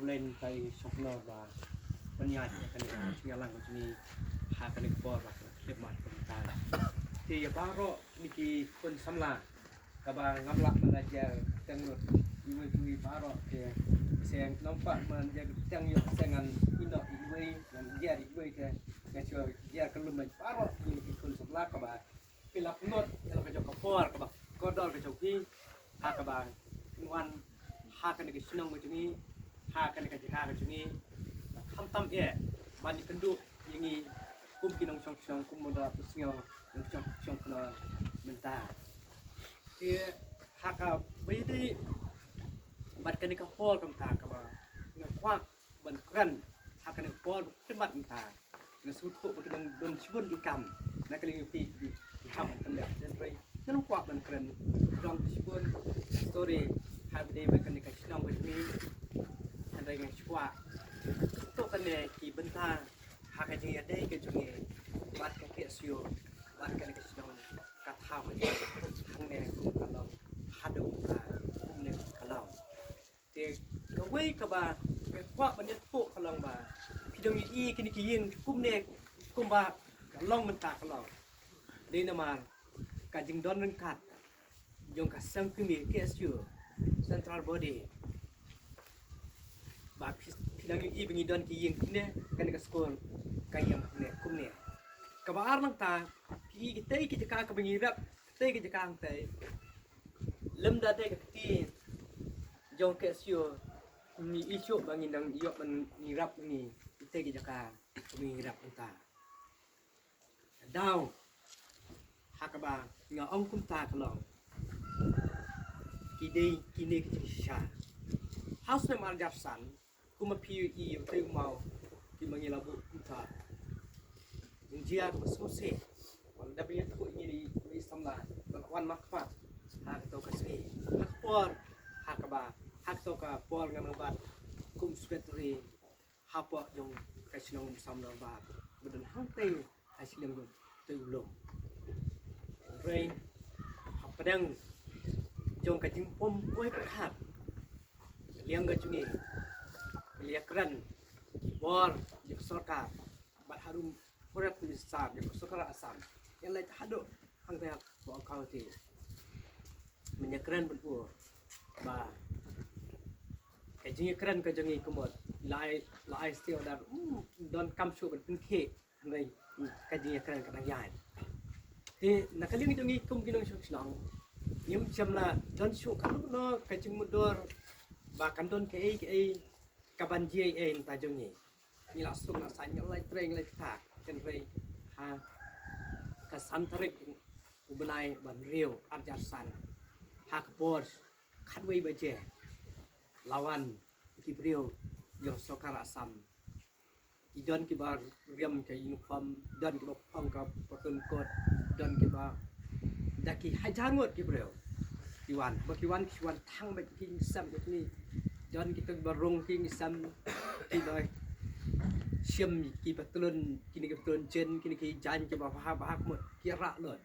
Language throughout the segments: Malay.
lain kay sokno ba penyat kan ngalang ko ni ha kan ko ba klip mat ta ti ya baro niki kun samla ka ba ngamla manajer tengut iwi baro ke seng nampak man dia tang yo sengan ino iwi dan dia iwi ke ngacho dia kelum baro niki kun samla ka ba pilap not kalau ka jok por ka ba kodol ka jok pi ha ka ba wan ha kan ke sinong mo ni ha kan ka jika ka ni tham tam ye ban kendu yangi kum kinong chong kum moda pusnyo chong kana menta e haka bidi bat kan ka hol kam ta ka ba nga kwak ban kran haka ni hol kemat menta nga sut ko kan don sibun ikam na kaling pi ham kan le den pai nan kwak ban kran dong sibun story ha bidi ban kan ka chinong ba ni ada yang chwa to kan ne ki benta haka jing ada ke junge bat ka ke sio bat kan ke chinong ka tha ba hang ne ku kalau hadu ka ne kalau te ka wei ka ba ke kwak ban ne po kalau ba pidong i kini ki yin kum ne kum ba long menta kalau de na ma ka jing don ren kat jong ka sang kumi ke sio central body ba pidang i bengi don ki yin ne kan ka skor kayam ne kum ne ka ba ar nang ta ki te ki ka bengi rap te ki ka ang te lem da te ka ti jong ke sio ni isu bangi nang yo man ni rap ni te ki ka bengi rap ta daw hakaba nga ong kum ta ka long ki dei ki ne ki sha house ne mar jap san kuma pi i te mau ki mangi labu ta injia ko sose wal da bi ko ni samla wan makfa ha to ka se hak por hakaba hak to ka por ngam ba kum secretary ha po jong ka sinong samla ba bedan hang te asilem go te ulom rain ha padang jong ka jing pom koi khat liang ga chuni liakran bor jok sarkar bat harum porat ministar jok sarkar asam yang lain hado hang te bo kau ti menyakran bu ba ka jing kran ka jangi kumot lai still da don kam shu ban pin ke ngai ka jing kran ka dang yan te nakaling jangi kum kinong shok snang yum chamla don shu kan no ka jing mudor ba kan don ke kaban JA ta jongi ni la sung na san lai treng lai ta ken rei ha ka san tarik ubenai ban riu arjar san ha ka por khat wei ba je lawan ki riu yo sokara sam idon ki bar riam ke uniform dan ki bopong ka patun kot dan ki ba daki hajangot ki riu kiwan kiwan thang ba ki sam ni don kita barung king sam ki doi siam ki patulun kini ki patulun jen kini ki jan ki ba ha mot ki ra lon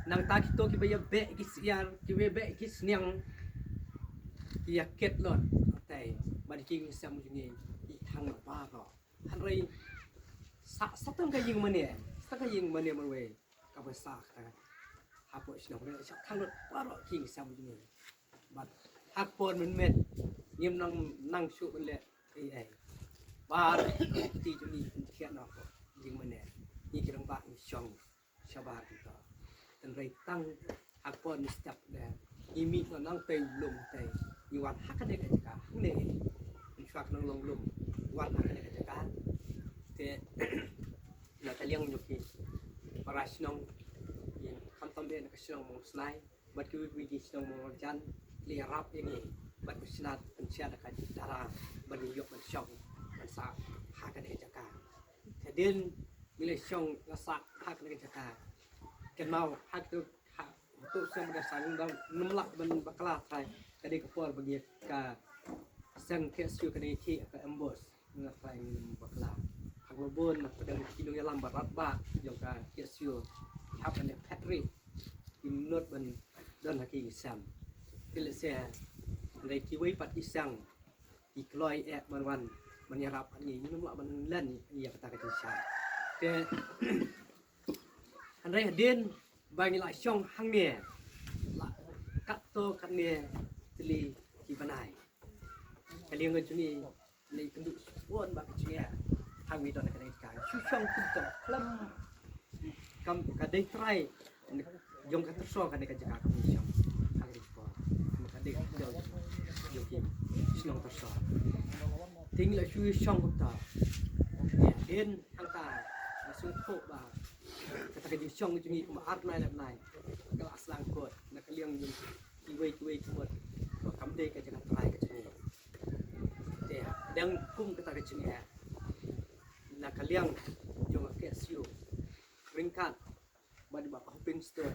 nang ta ki to ki ba be ki siar ki be ki sniang ki yaket lon tai ba king sam ni ki thang ba ko han rei sa tang ka ying mane man we ka ba sa ka ha po sno re sa thang lon ba ro king sam ni ba hak pon men met nghiêm năng sụ bên lệ ai ba ti cho đi thiện nó nhưng mà nè như cái đồng bạn chồng cho ba thì có thành rồi tăng hạt pon step để như mi nó năng tây lùm tây nhưวันhắc cái này cả hắc này mình choạc năng lùm lùmวันhắc cái này cả thế là cái liang nhục gì parasnong yang khăm tâm bên cái song mong slide bất cứ vì song mong chân lia rap yang ini ban senat pensiat akan darah beriuk mensyong mensak hak ada jaka kedin milih syong ngasak hak ada jaka ken mau hak tu hak tu sem dasang dam numlak ban bakla thai kadi kapor bagi ka sang ke su kadi ki ka embos ngapai bakla hak bobon pedang kidung lam barat ba jong ka ke su hak ada factory inut ban dan haki sam kile se dari kiwai pat isang อีกลอยแอบวันมันยารับอันนี้นึกว่ามันเล่นอย่าตากระชายแต่อันไรเด่นบางอย่างช่องหังเนี่ยละกัดโตกันเนี่ยทะเลที่บ้านไหนกะเลี้ยงเงินจุนี่ในกันดุวนบางจุนี่ทางมีตอนกันในการชูช่องขึ้นต่อคลั่มกำกันได้ไตรยงกันทดสอบกันในการจัดการกับมีช่องทางดีกว่ามันกันได้เดียวอยู่ที่ช่องทดสอบทิ้งแล้วชูช่องกับต่อเนี่ยเด่นทางตาซึ่งโคบ่าแต่ก็จะช่องจุนี่มาอัดในแบบไหนก็อัสลังกดนักเลี้ยงยังกีเวทั้งหมดก็คำเด็กก็จะกันไตรกันจุนี่แต่ดังกุ้มก็ตากันจุนี่นักเลี้ยงยังมาเกะซิวring card bagi bapa hopping store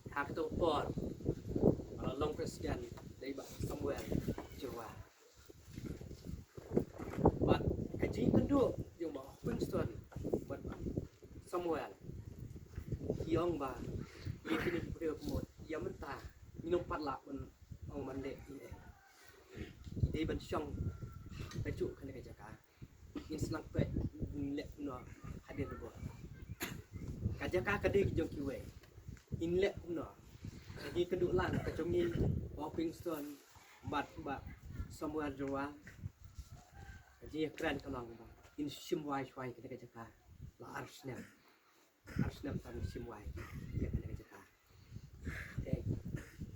hak tu port long presiden dari bapa Samuel Jawa but kaji kendu yang bapa hopping store buat Samuel yang ba ini kini beri pemut yang mentah minum patlah pun orang mandek ini di bensyong tajuk kena kerjakan in selang pet lek no hadir bo kajaka kadek jong kiwe in lek no jadi keduk lang ka jongi Hopping Stone bat ba Samuel Jawa jadi keren kalang ba in simwai swai kena kajaka la Arsenal tan simwai ya kena kajaka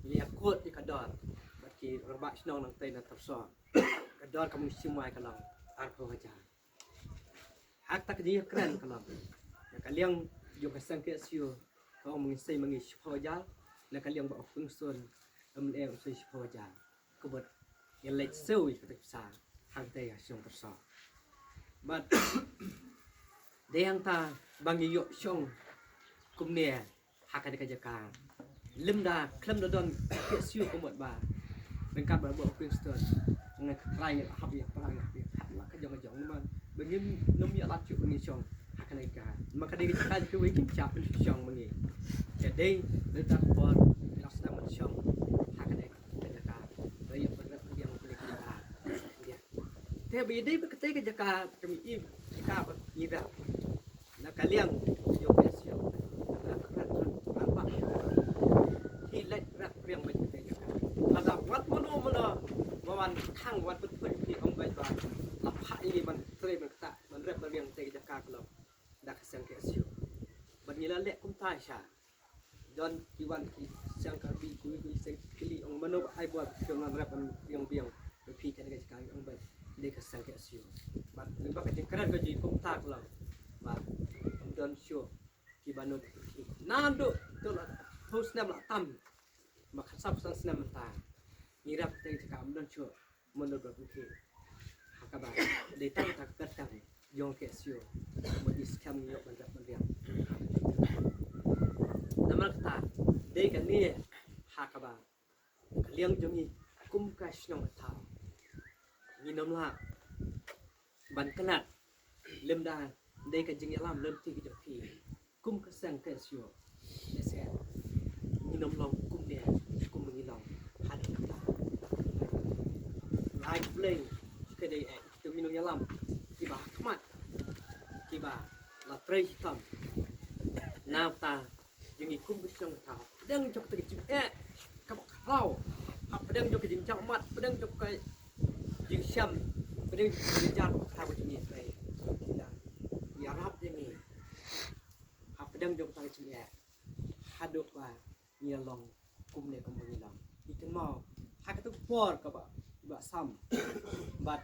lihat kot di kadar bagi rebak senang nang tai na terso kadar kamu simwai kalang arko aja hak tak dia keren kalam nak kalian juga sangke sio kau mengisai mengis pojal nak kalian bawa fungsun ML usai pojal kebut yang late sewi kata besar hang teh siang tersa but dia yang ta bagi yok siang kumne hak ada kerjakan lemda klem dodon ke sio kebut ba bengkap bawa fungsun dengan lain hab ya perang ya lah kejong-kejong memang begin nomia laju ni siang akan ikan maka dia kan ke week cap siang mengi jadi letak pon rasa nama siang akan ikan raya berat yang boleh kita ya tapi dia berkata kerja kami im kita tidak nak kalian yo siang apa hilat rak yang berkata ada wat manaวันข้างวันเพื่อนพี่องไปว่าลับพระนี่มันเตยมันตะมันเริ่มเรียงเตยจากการเราดักเสียงแก่สิววันนี้แล้วแหละคุ้มท่าชาดอนกี่วันที่เสียงการบีคุยเสียงกิลีองมโนไอ้บัวจนมันเริ่มมันเบียงไปพี่กันจากการองไปเด็กเสียงแก่สิวบัดหรือว่ากันกระนั้นก็จีคุ้มท่าเราบัดดอนชัวกี่บ้านโน้นพี่นานดูตัวละโฮสเนมละตั้มมาขัดซับสังสเนมตานี่รับเตยจากการดอนชัวmenurut aku hakabar datang tak ketang yang kesio bagi skam yok banyak banyak nama kata dekan ni hakabar kalian jongi kum kasnong tau ni namla ban kanat lemda dekan jeng yalam lem ti ke pi kum kasang kesio dese ni namlong kum dia kum ngilong had kata ai play ke dei tu minum yalam kiba khamat kiba la prei tam nau ta yang ikum bisang ta pedang jok te jing kabak rau pedang jok jing chak mat pedang jok kai jing syam pedang jat ha ko jing ai ya rap yang ni pedang jok ta jing haduk ba ni long kum ne kum ni long ikan mau ha ka tu por ka ba ba sam bat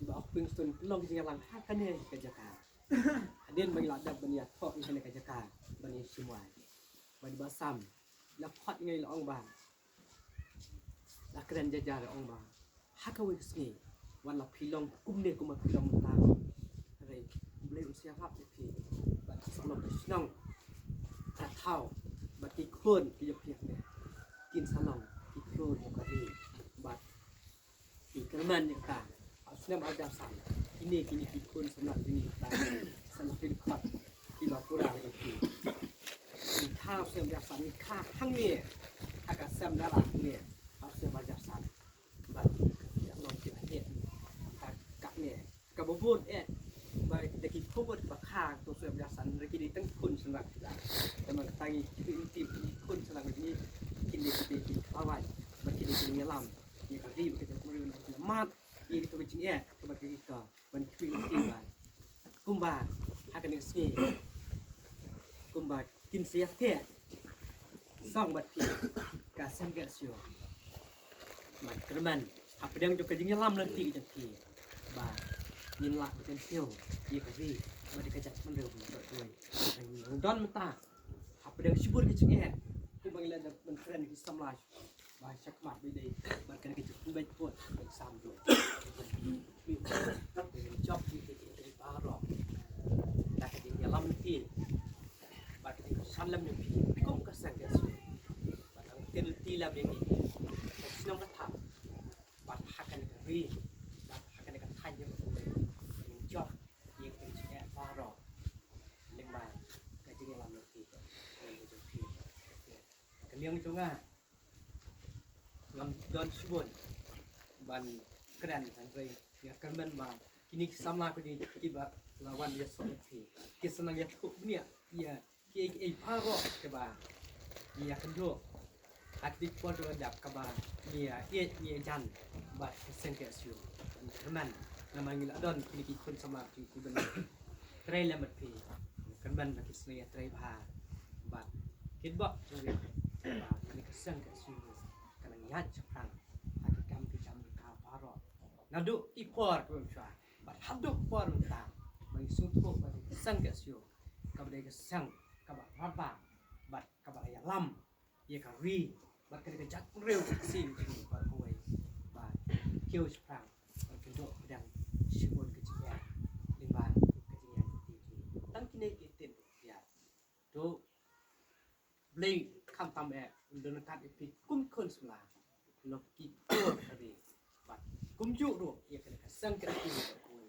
ba Hopping Stone long jing lang ha kan ne kerjakan hadin bagi ladap bani thok ni kan kerjakan bani semua bani ba sam la khot ngai la ong ba la kren jajar ong ba ha ka wei sni wan la philong kum ne kum philong ta re boleh usia hap pi ba salong snong ta thau ba ki khon ki yo phiak ne kin salong ki khon ko ri ba Kerman yang kan, asnam ada san. Ini kini pikun senang ini tak, senang pilkot, pilapura lagi. Ini kau senang ada san, ini kau hang ni, agak sem dalam ni harusnya belajar san bat yang non kita ni agak ni kabubut baik deki kubut bakang tu sudah belajar san lagi di tengkun senang teman tangi tim kun senang ini kini di awal bagi di lam ni kali kita meriun mat ini tu begini bagi kita ban kuih tiba kumba akan ni sini kumba kim siap dia song bat pi ka sem ga sio man kerman apa dia juga jingnya lam nanti jadi pi ba nhìn lại một tên siêu gì cái gì mà đi cái chặtมันเร็วมันตัวด้วยdon mata apa dia subur ke cengeh ku bagi lahมันเทรนที่สำลายba sak matไปดีมันกันke ku baik pun baik sam tuมี job ที่ที่ปารอกแต่ก็จริงya lam nanti ba ke san lam nanti kum ka sang ke sio ba tang tin ti lam ni sinong ka tha ba hakan ke ri ba hakan ke thai je job yang kerja parah lembar kerja dalam negeri kalian juga ngam don subun ban keren sampai ya kerman ma kini samla ko di tiba lawan dia seperti kesenang ya tuh dunia ya ki parah ke ba ya kedua aktif pun dap ke ba ya jan ba sengkesu kerman namanya adon kini kun sama tu benar tray lembat pi kan ban bagi seni tray bah bat kidbak jadi bah kini kesan ke sini kan nyat cepat hati kami jam ka paro nadu ipor kun sha bat hadu por ta bagi sutu bagi kesan ke sio ka bagi kesan ka ba raba bat ka ba ya lam ye ka ri bat kini kejak rew sini bat kuai bat kiu cepat kedok pedang sibun kecil limbang kecilnya tinggi tan kini kita ya tu beli kam untuk kat itu kum kun semula lok kita tadi bat kum juk do ia kena kesang ke itu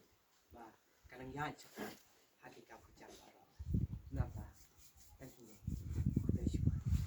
bah kadang ya cepat hati kamu